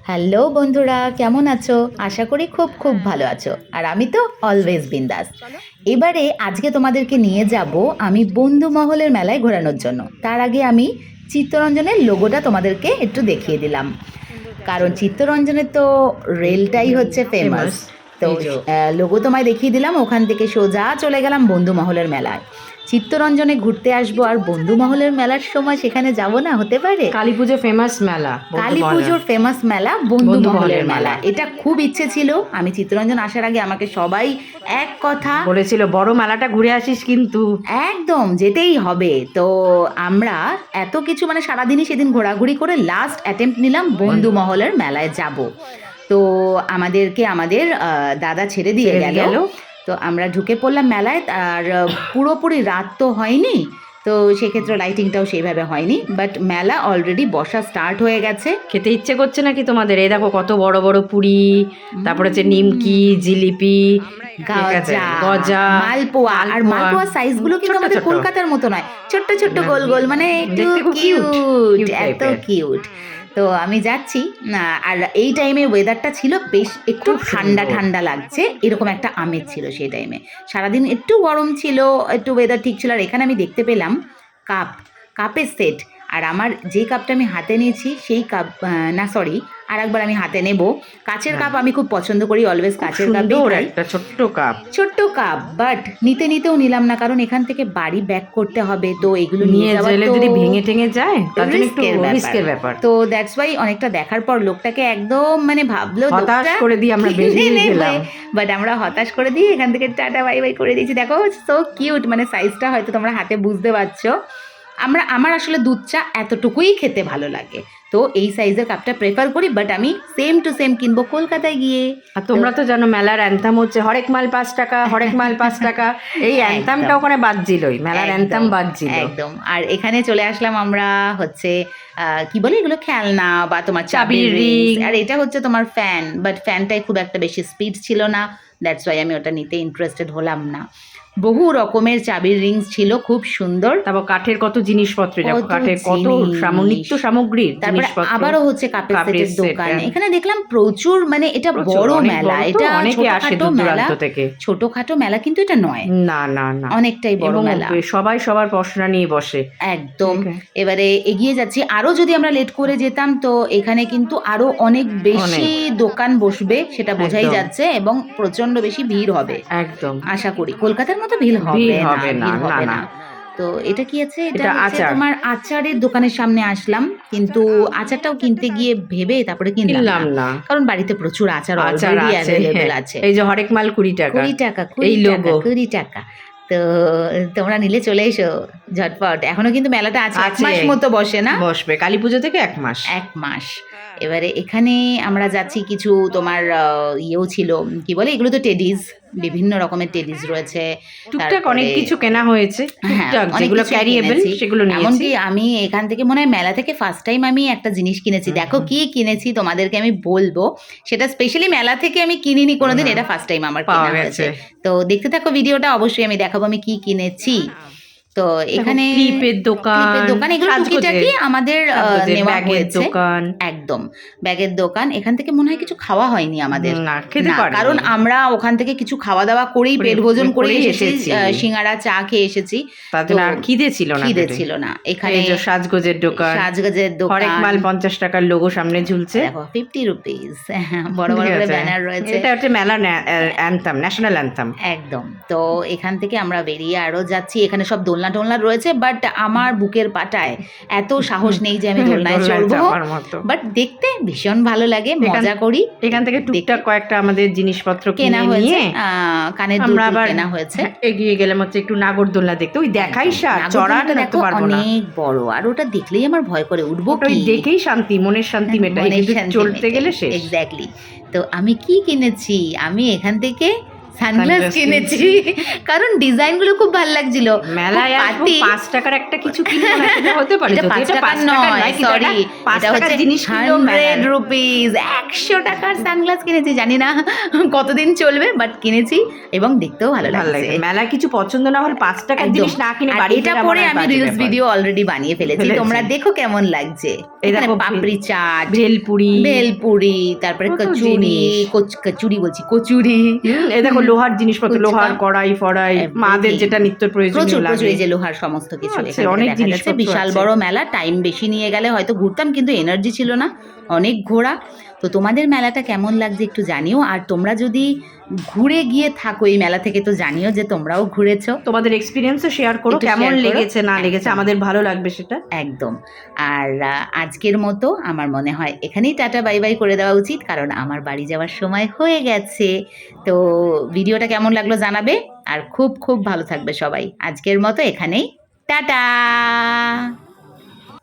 Hello বন্ধুরা, কেমন আছো? আশা করি খুব খুব ভালো আছো। আর আমি তো অলওয়েজ বিন্দাস। এবারে আজকে তোমাদেরকে নিয়ে যাব আমি বন্ধু মহলের মেলায় ঘোরানোর জন্য। তার আগে আমি চিত্তরঞ্জনের লোগোটা তোমাদেরকে একটু দেখিয়ে দিলাম, কারণ চিত্তরঞ্জনের তো রেলটাই হচ্ছে ফেমাস। তো লোগো তোমায় দেখিয়ে দিলাম, ওখান থেকে সোজা চলে গেলাম বন্ধু মহলের মেলায়। চিত্তরঞ্জনে ঘুরতে আসবো আর বন্ধু মহলের মেলার সময় সেখানে যাব না, হতে পারে? কালী পুজো ফেমাস মেলা, কালী পুজোর ফেমাস মেলা বন্ধু মহলের মেলা। এটা খুব ইচ্ছে ছিল, আমি চিত্তরঞ্জন আসার আগে আমাকে সবাই এক কথা বলেছিল বড় মেলাটা ঘুরে আসিস, কিন্তু একদম যেতেই হবে। তো আমরা এত কিছু মানে সারাদিনই সেদিন ঘোরাঘুরি করে লাস্ট অ্যাটেম্প্ট নিলাম বন্ধু মহলের মেলায় যাব। তো আমাদেরকে আমাদের দাদা ছেড়ে দিয়ে গেল। তো আমরা ঢুকে পড়লাম মেলায়। আর পুরোপুরি রাত তো হয়নি, তো সেক্ষেত্রে লাইটিংটাও সেইভাবে হয়নি, বাট মেলা অলরেডি বসা স্টার্ট হয়ে গেছে। খেতে ইচ্ছে করছে নাকি তোমাদের? এই দেখো কত বড় বড় পুরি, তারপরে হচ্ছে নিমকি, জিলিপি, গজা, মালপোয়া। আর মালপোয়া সাইজগুলো কিন্তু আমাদের কলকাতার মতো নয়, ছোট্ট ছোট্ট গোল গোল, মানে একটু কিউট, এত কিউট। তো আমি যাচ্ছি, আর এই টাইমে ওয়েদারটা ছিল বেশ একটু ঠান্ডা ঠান্ডা লাগছে, এরকম একটা আমেজ ছিল সেই টাইমে। সারাদিন একটু গরম ছিল, একটু ওয়েদার ঠিক ছিল। আর এখানে আমি দেখতে পেলাম কাপের সেট। আর আমার যে কাপটা আমি হাতে নিয়েছি সেই কাপ, না সরি, আর একবার আমি হাতে নেব। কাচের কাপ আমি খুব পছন্দ করি, অলওয়েজ কাচের কাপই খাই। একটা ছোট্ট কাপ, বাট নিতেও নিলাম না, কারণ এখান থেকে বাড়ি ব্যাক করতে হবে। তো এগুলো নিয়ে গেলে যদি ভেঙে টেঙে যায় তার জন্য একটু রিস্কের ব্যাপার। তো দ্যাটস ওয়াই অনেকটা দেখার পর লোকটাকে একদম মানে ভাবলো হতাশ করে দিয়ে আমরা বেরিয়ে গেলাম। বাট আমরা হতাশ করে দিয়ে এখান থেকে টাটা বাই বাই করে দিয়েছি। দেখো সো কিউট, মানে সাইজটা হয়তো তোমরা হাতে বুঝতে পারছো। আমার আসলে দুধ চা এতটুকুই খেতে ভালো লাগে, তো এই সাইজের কাপটা প্রেফার করি। বাট আমি সেম টু সেম কিনবো কলকাতায় গিয়ে। আর তোমরা তো জানো মেলার অ্যান্থাম হচ্ছে হরেক মাল 5 টাকা, হরেক মাল 5 টাকা। এই অ্যান্থামটা ওখানে বাজছিলই, মেলার অ্যান্থাম বাজছিল একদম। আর এখানে চলে আসলাম আমরা হচ্ছে কি বলে এগুলো, খেলনা বা তোমার চাবির রিং। আর এটা হচ্ছে তোমার ফ্যান, বাট ফ্যানটাই খুব একটা বেশি স্পিড ছিল না, দ্যাটস ওয়াই আমি ওটা নিতে ইন্টারেস্টেড হলাম না। বহু রকমের চাবির রিংস ছিল, খুব সুন্দর। তারপর কাঠের কত জিনিসপত্র, কাঠের কত নিত্য সামগ্রীর জিনিসপত্র। আবারও হচ্ছে কাপের সেটের দোকান। এখানে দেখলাম প্রচুর, মানে এটা বড় মেলা, এটা অনেকে আসে দূর দূরান্ত থেকে। ছোটখাটো মেলা কিন্তু এটা নয়, না না না, অনেকটাই বড় মেলা। সবাই সবার পশরা নিয়ে বসে একদম। এবারে এগিয়ে যাচ্ছি, আরো যদি আমরা লেট করে যেতাম তো এখানে কিন্তু আরো অনেক বেশি দোকান বসবে, সেটা বোঝাই যাচ্ছে, এবং প্রচন্ড বেশি ভিড় হবে একদম। আশা করি কলকাতার মতো ভিড় হবে না। তো এটা কি আছে, এটা তোমার আচারের দোকানের সামনে আসলাম, কিন্তু আচারটাও কিনতে গিয়ে ভেবে তারপরে কিনলাম না, কারণ বাড়িতে প্রচুর আচার অলরেডি অ্যাভেলেবল আছে। এই যে হরেক মাল 20 টাকা, 20 টাকা। তো তোমরা নিলে চলে এসো ঝটপট, এখনো কিন্তু মেলাটা আছে, 1 মাস মতো বসে না, বসবে কালী পুজো থেকে 1 মাস। এবারে এখানে আমরা যাচ্ছি, কিছু তোমার ইয়েও ছিল, কি বলে এগুলো, তো টেডিস, বিভিন্ন রকমের টেডিস রয়েছে, টুকটাক অনেক কিছু কেনা হয়েছে, যেগুলো ক্যারিয়েবল সেগুলো নিয়েছি। এমনকি আমি এখান থেকে মনে হয় মেলা থেকে ফার্স্ট টাইম আমি একটা জিনিস কিনেছি। দেখো কি কিনেছি তোমাদেরকে আমি বলবো, সেটা স্পেশালি মেলা থেকে আমি কিনিনি কোনোদিন, এটা ফার্স্ট টাইম আমার কেনা হয়েছে। তো দেখতে থাকো ভিডিওটা, অবশ্যই আমি দেখাবো আমি কি কিনেছি। তো এখানে ক্লিপের দোকান, এগুলো টুকিটাকি আমাদের নেওয়া হয়েছে, একদম ব্যাগের দোকান। এখান থেকে মনে হয় কিছু খাওয়া হয়নি আমাদের, কারণ আমরা ওখান থেকে কিছু খাওয়া দাওয়া করেই পেট ভোজন করে এসেছি, সিঙ্গারা চা খেয়ে এসেছি, খিদে ছিল না। এখানে সাজগোজের দোকান, হরেক মাল 50 টাকার লোগো সামনে ঝুলছে, 50 রুপিস, বড় বড় করে ব্যানার রয়েছে। এটা হচ্ছে মেলা অ্যান্থাম, ন্যাশনাল অ্যান্থাম একদম। তো এখান থেকে আমরা বেরিয়ে আরো যাচ্ছি, এখানে সব দোলনা রয়েছে, বাট আমার বুকের পাটায় এত সাহস নেই যে আমি দোলনায় চড়বো, বাট দেখতে ভীষণ ভালো লাগে, মজা করি। এখান থেকে টুকটাক কয়েকটা আমাদের জিনিসপত্র কেনা হয়েছে, কানের দুল কেনা হয়েছে। এগিয়ে গেলাম হচ্ছে একটু নাগরদোলনা দেখতে, ওই দেখাই চড়াটা দেখতে পারবো না, অনেক বড়, আর ওটা দেখলেই আমার ভয় করে উঠবো, কি দেখেই শান্তি, মনের শান্তি মেটায়, চলতে গেলে শেষ। এক্স্যাক্টলি। তো আমি কি কিনেছি, আমি এখান থেকে সানগ্লাস Sunglass কিনেছি কারণ ডিজাইনগুলো খুব ভালো লাগছিল। মেলায় খুব আসবো পাতি। 5 টাকার একটা কিছু কিনবো না, সেটা হতে পারে। এটা যদি 5 এটা টাকার 5 টাকার নয়, কিন্তু সরি, এটা 5 এটা টাকার হচ্ছে জিনিস কিনলেও 100 রুপিস, 100 টাকার সানগ্লাস কিনেছি। জানি না কতদিন চলবে, বাট কিনেছি এবং দেখতেও ভালো ভালো লাগছে। লাগে। মেলায় কিছু পছন্দ না হলে 5 টাকার একদম। জিনিস না কিনে আর বাড়ি এটা ফেরা পরে আমার আমি বাজে রিলস ব্যাপার। ভিডিও অলরেডি বানিয়ে ফেলেছি, তোমরা দেখো কেমন লাগছে। এই এখানে দেখো পাপড়ি চাট, ভেলপুরি, ভেলপুরি, তারপরে কত কচুরি, জিনিস। কচুরি বলছি, কচুরি। এই দেখো লোহার জিনিসপত্র, ফুচকা, লোহার কড়াই ফড়াই, মাদের everything। যেটা নিত্য প্রয়োজনীয় প্রচুর প্রচুর, লাগে। এই যে লোহার সমস্ত কিছু আছে, এখান থেকে অনেক দেখা যাচ্ছে। জিনিসপত্র বিশাল আছে। বড় মেলা, টাইম বেশি নিয়ে গেলে হয়তো ঘুরতাম, কিন্তু এনার্জি ছিল না, অনেক ঘোরা। তো তোমাদের মেলাটা কেমন লাগছে একটু জানিও, আর তোমরা যদি ঘুরে গিয়ে থাকো এই মেলা থেকে তো জানিও যে তোমরাও ঘুরেছো। তোমাদের এক্সপিরিয়েন্সও শেয়ার করো, একটু কেমন share করো। লেগেছে না লেগেছে, একদম। আমাদের ভালো লাগবে সেটা। একদম। আর আজকের মতো আমার মনে হয় এখানেই টাটা বাই বাই করে দেওয়া উচিত, কারণ আমার বাড়ি যাওয়ার সময় হয়ে গেছে। তো ভিডিওটা কেমন লাগলো জানাবে, আর খুব খুব ভালো থাকবে সবাই। আজকের মতো এখানেই টাটা।